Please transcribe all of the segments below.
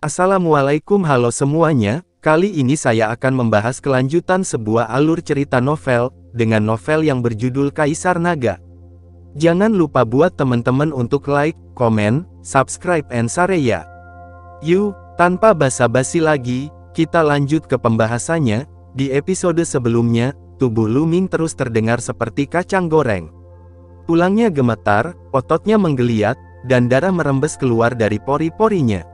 Assalamualaikum, halo semuanya. Kali ini saya akan membahas kelanjutan sebuah alur cerita novel, dengan novel yang berjudul Kaisar Naga. Jangan lupa buat teman-teman untuk like, komen, subscribe, and share ya. Yuk, tanpa basa-basi lagi, kita lanjut ke pembahasannya. Di episode sebelumnya, tubuh Lu Ming terus terdengar seperti kacang goreng. Tulangnya gemetar, ototnya menggeliat, dan darah merembes keluar dari pori-porinya.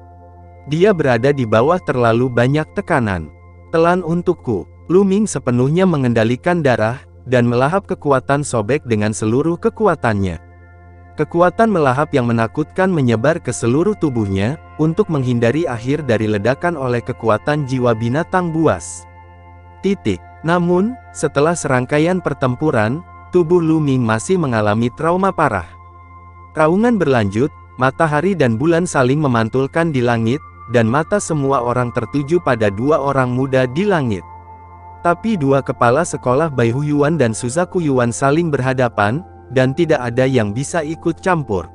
Dia berada di bawah terlalu banyak tekanan. Telan untukku. Lu Ming sepenuhnya mengendalikan darah, dan melahap kekuatan sobek dengan seluruh kekuatannya. Kekuatan melahap yang menakutkan menyebar ke seluruh tubuhnya, untuk menghindari akhir dari ledakan oleh kekuatan jiwa binatang buas. Namun, setelah serangkaian pertempuran, tubuh Lu Ming masih mengalami trauma parah. Raungan berlanjut, matahari dan bulan saling memantulkan di langit, dan mata semua orang tertuju pada dua orang muda di langit. Tapi dua kepala sekolah Bai Huyuan dan Suzaku Yuan saling berhadapan, dan tidak ada yang bisa ikut campur.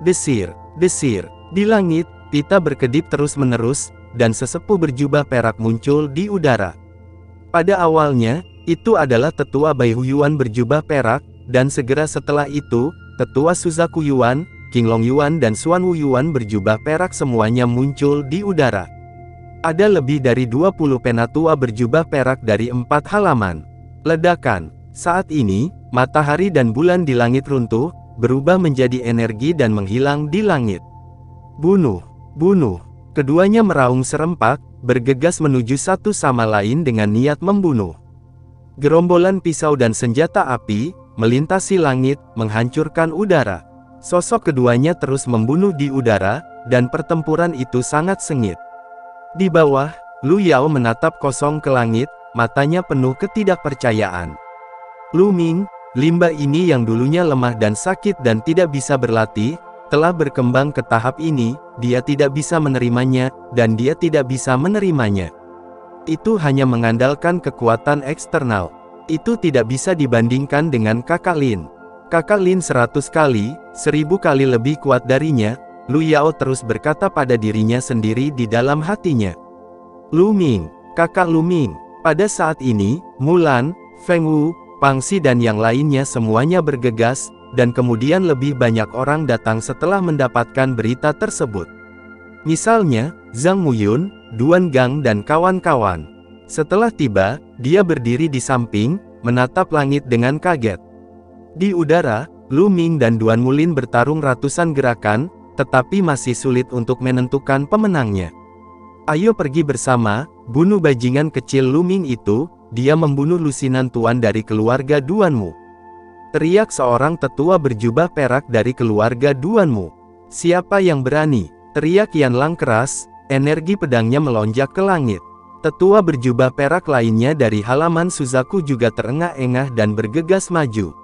Desir, desir. Di langit, pita berkedip terus-menerus, dan sesepuh berjubah perak muncul di udara. Pada awalnya, itu adalah tetua Bai Huyuan berjubah perak, dan segera setelah itu, tetua Suzaku Yuan, King Long Yuan dan Xuan Wu Yuan berjubah perak semuanya muncul di udara. Ada lebih dari 20 penatua berjubah perak dari 4 halaman. Ledakan. Saat ini, matahari dan bulan di langit runtuh, berubah menjadi energi dan menghilang di langit. Bunuh, bunuh. Keduanya meraung serempak, bergegas menuju satu sama lain dengan niat membunuh. Gerombolan pisau dan senjata api, melintasi langit, menghancurkan udara. Sosok keduanya terus membunuh di udara, dan pertempuran itu sangat sengit. Di bawah, Lu Yao menatap kosong ke langit, matanya penuh ketidakpercayaan. Lu Ming, limbah ini yang dulunya lemah dan sakit dan tidak bisa berlatih, telah berkembang ke tahap ini, dia tidak bisa menerimanya, dan dia tidak bisa menerimanya. Itu hanya mengandalkan kekuatan eksternal. Itu tidak bisa dibandingkan dengan kakak Lin. Kakak Lin 100 kali, 1000 kali lebih kuat darinya. Lu Yao terus berkata pada dirinya sendiri di dalam hatinya. Lu Ming, kakak Lu Ming. Pada saat ini, Mulan, Feng Wu, Pang Xi dan yang lainnya semuanya bergegas, dan kemudian lebih banyak orang datang setelah mendapatkan berita tersebut. Misalnya, Zhang Muyun, Duan Gang dan kawan-kawan. Setelah tiba, dia berdiri di samping, menatap langit dengan kaget. Di udara, Lu Ming dan Duan Mulin bertarung ratusan gerakan, tetapi masih sulit untuk menentukan pemenangnya. Ayo pergi bersama, bunuh bajingan kecil Lu Ming itu, dia membunuh lusinan tuan dari keluarga Duanmu. Teriak seorang tetua berjubah perak dari keluarga Duanmu. Siapa yang berani? Teriak Yanlang keras, energi pedangnya melonjak ke langit. Tetua berjubah perak lainnya dari halaman Suzaku juga terengah-engah dan bergegas maju.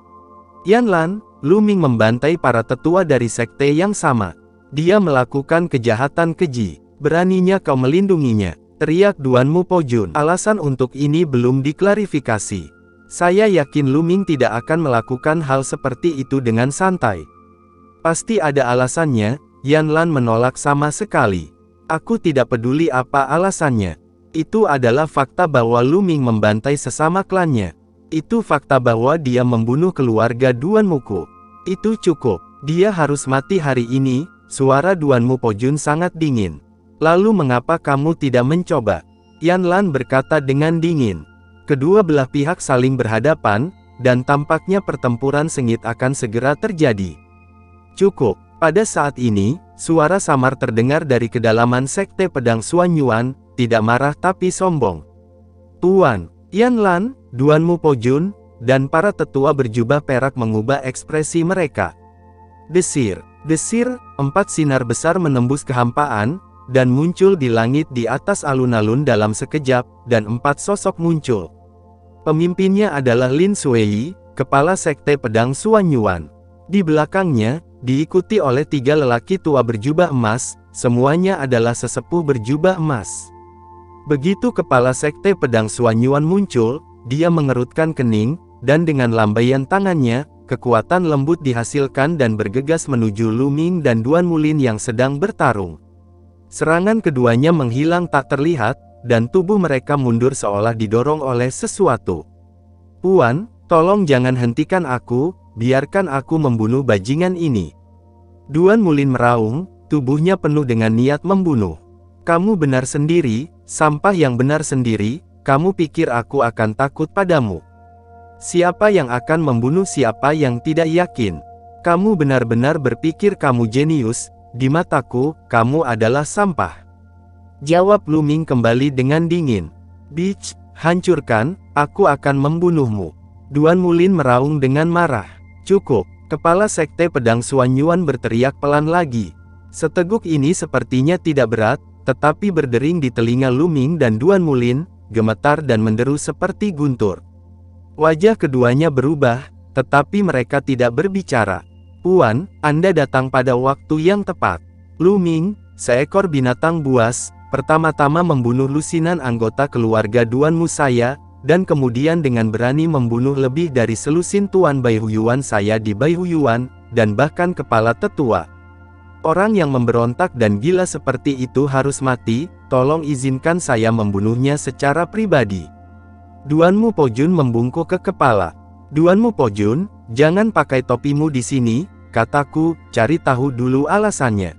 Yanlan, Lu Ming membantai para tetua dari sekte yang sama. Dia melakukan kejahatan keji. Beraninya kau melindunginya, teriak Duanmu Po Jun. Alasan untuk ini belum diklarifikasi. Saya yakin Lu Ming tidak akan melakukan hal seperti itu dengan santai. Pasti ada alasannya, Yanlan menolak sama sekali. Aku tidak peduli apa alasannya. Itu adalah fakta bahwa Lu Ming membantai sesama klannya. Itu fakta bahwa dia membunuh keluarga Duanmuku. Itu cukup. Dia harus mati hari ini. Suara Duanmu Po Jun sangat dingin. Lalu mengapa kamu tidak mencoba? Yanlan berkata dengan dingin. Kedua belah pihak saling berhadapan, dan tampaknya pertempuran sengit akan segera terjadi. Cukup. Pada saat ini, suara samar terdengar dari kedalaman sekte pedang Xuan Yuan, tidak marah tapi sombong. Tuan, Yanlan, Duanmu Po Jun, dan para tetua berjubah perak mengubah ekspresi mereka. Desir, desir, 4 sinar besar menembus kehampaan, dan muncul di langit di atas alun-alun dalam sekejap, dan 4 sosok muncul. Pemimpinnya adalah Lin Suei, kepala sekte pedang Xuan Yuan. Di belakangnya, diikuti oleh 3 lelaki tua berjubah emas, semuanya adalah sesepuh berjubah emas. Begitu kepala sekte pedang Xuan Yuan muncul, dia mengerutkan kening, dan dengan lambaian tangannya, kekuatan lembut dihasilkan dan bergegas menuju Lu Ming dan Duan Mulin yang sedang bertarung. Serangan keduanya menghilang tak terlihat, dan tubuh mereka mundur seolah didorong oleh sesuatu. Puan, tolong jangan hentikan aku, biarkan aku membunuh bajingan ini. Duan Mulin meraung, tubuhnya penuh dengan niat membunuh. Kamu benar sendiri, sampah yang benar sendiri, kamu pikir aku akan takut padamu? Siapa yang akan membunuh siapa yang tidak yakin? Kamu benar-benar berpikir kamu jenius, di mataku, kamu adalah sampah. Jawab Lu Ming kembali dengan dingin. Bitch, hancurkan, aku akan membunuhmu. Duan Mulin meraung dengan marah. Cukup, kepala sekte pedang Xuan Yuan berteriak pelan lagi. Seteguk ini sepertinya tidak berat, tetapi berdering di telinga Lu Ming dan Duan Mulin, gemetar dan menderu seperti guntur. Wajah keduanya berubah, tetapi mereka tidak berbicara. Puan, Anda datang pada waktu yang tepat. Lu Ming, seekor binatang buas, pertama-tama membunuh lusinan anggota keluarga Duanmu saya, dan kemudian dengan berani membunuh lebih dari selusin Tuan Baihuyuan saya di Baihuyuan, dan bahkan kepala tetua. Orang yang memberontak dan gila seperti itu harus mati, tolong izinkan saya membunuhnya secara pribadi. Duanmu Pojun membungkuk ke kepala. Duanmu Pojun, jangan pakai topimu di sini, kataku, cari tahu dulu alasannya.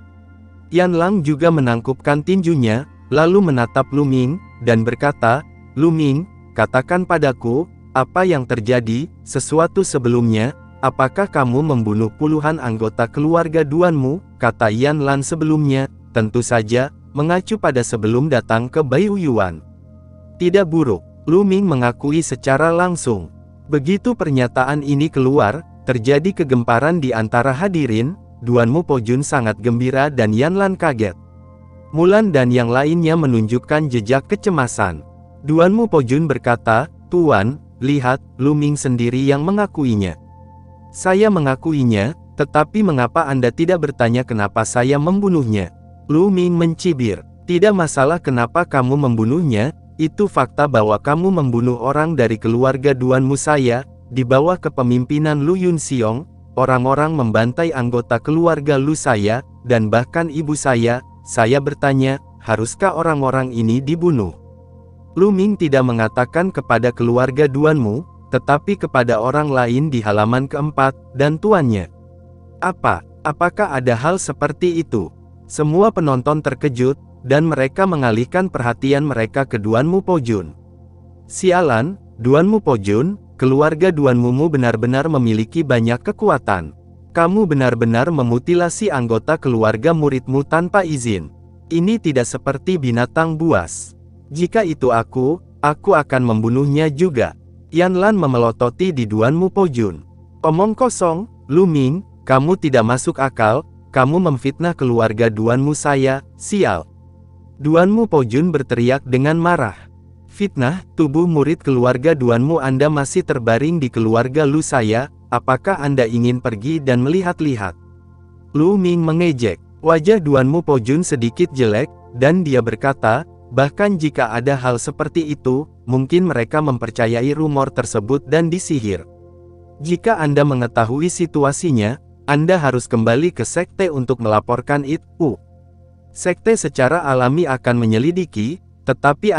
Yan Lang juga menangkupkan tinjunya, lalu menatap Lu Ming, dan berkata, Lu Ming, katakan padaku, apa yang terjadi, sesuatu sebelumnya, apakah kamu membunuh puluhan anggota keluarga Duanmu, kata Yan Lan sebelumnya, tentu saja, mengacu pada sebelum datang ke Baihuyuan. Tidak buruk, Lu Ming mengakui secara langsung. Begitu pernyataan ini keluar, terjadi kegemparan di antara hadirin, Duanmu Pojun sangat gembira dan Yan Lan kaget. Mulan dan yang lainnya menunjukkan jejak kecemasan. Duanmu Pojun berkata, Tuan, lihat, Lu Ming sendiri yang mengakuinya. Saya mengakuinya, tetapi mengapa Anda tidak bertanya kenapa saya membunuhnya? Lu Ming mencibir, tidak masalah kenapa kamu membunuhnya, itu fakta bahwa kamu membunuh orang dari keluarga Duanmu saya, di bawah kepemimpinan Lu Yunxiong, orang-orang membantai anggota keluarga Lu saya, dan bahkan ibu saya bertanya, haruskah orang-orang ini dibunuh? Lu Ming tidak mengatakan kepada keluarga Duanmu, tetapi kepada orang lain di halaman keempat, dan tuannya. Apakah ada hal seperti itu? Semua penonton terkejut, dan mereka mengalihkan perhatian mereka ke Duanmu Pojun. Sialan, Duanmu Pojun, keluarga Duanmumu benar-benar memiliki banyak kekuatan. Kamu benar-benar memutilasi anggota keluarga muridmu tanpa izin. Ini tidak seperti binatang buas. Jika itu aku akan membunuhnya juga. Yan Lan memelototi di Duanmu Pojun. Omong kosong, Lu Ming, kamu tidak masuk akal, kamu memfitnah keluarga Duanmu saya, sial. Duanmu Pojun berteriak dengan marah. Fitnah, tubuh murid keluarga Duanmu Anda masih terbaring di keluarga Lu saya, apakah Anda ingin pergi dan melihat-lihat? Lu Ming mengejek. Wajah Duanmu Pojun sedikit jelek, dan dia berkata, bahkan jika ada hal seperti itu, mungkin mereka mempercayai rumor tersebut dan disihir. Jika Anda mengetahui situasinya, Anda harus kembali ke sekte untuk melaporkan itu. Sekte secara alami akan menyelidiki, tetapi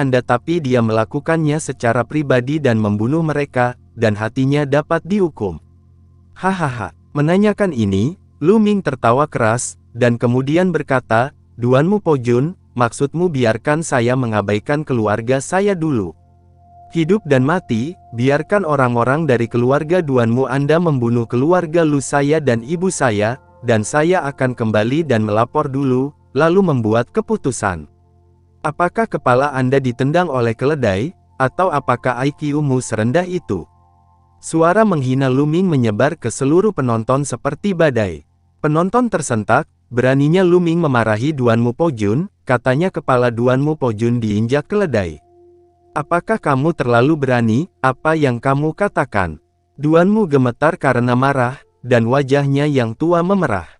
dia melakukannya secara pribadi dan membunuh mereka, dan hatinya dapat dihukum. Hahaha, menanyakan ini, Lu Ming tertawa keras, dan kemudian berkata, Duanmu Pojun, maksudmu biarkan saya mengabaikan keluarga saya dulu. Hidup dan mati, biarkan orang-orang dari keluarga Duanmu Anda membunuh keluarga Lu saya dan ibu saya, dan saya akan kembali dan melapor dulu, lalu membuat keputusan. Apakah kepala Anda ditendang oleh keledai, atau apakah IQ-mu serendah itu? Suara menghina Lu Ming menyebar ke seluruh penonton seperti badai. Penonton tersentak, beraninya Lu Ming memarahi Duanmu Pojun, katanya kepala Duanmu Pojun diinjak keledai. Apakah kamu terlalu berani, apa yang kamu katakan? Duanmu gemetar karena marah, dan wajahnya yang tua memerah.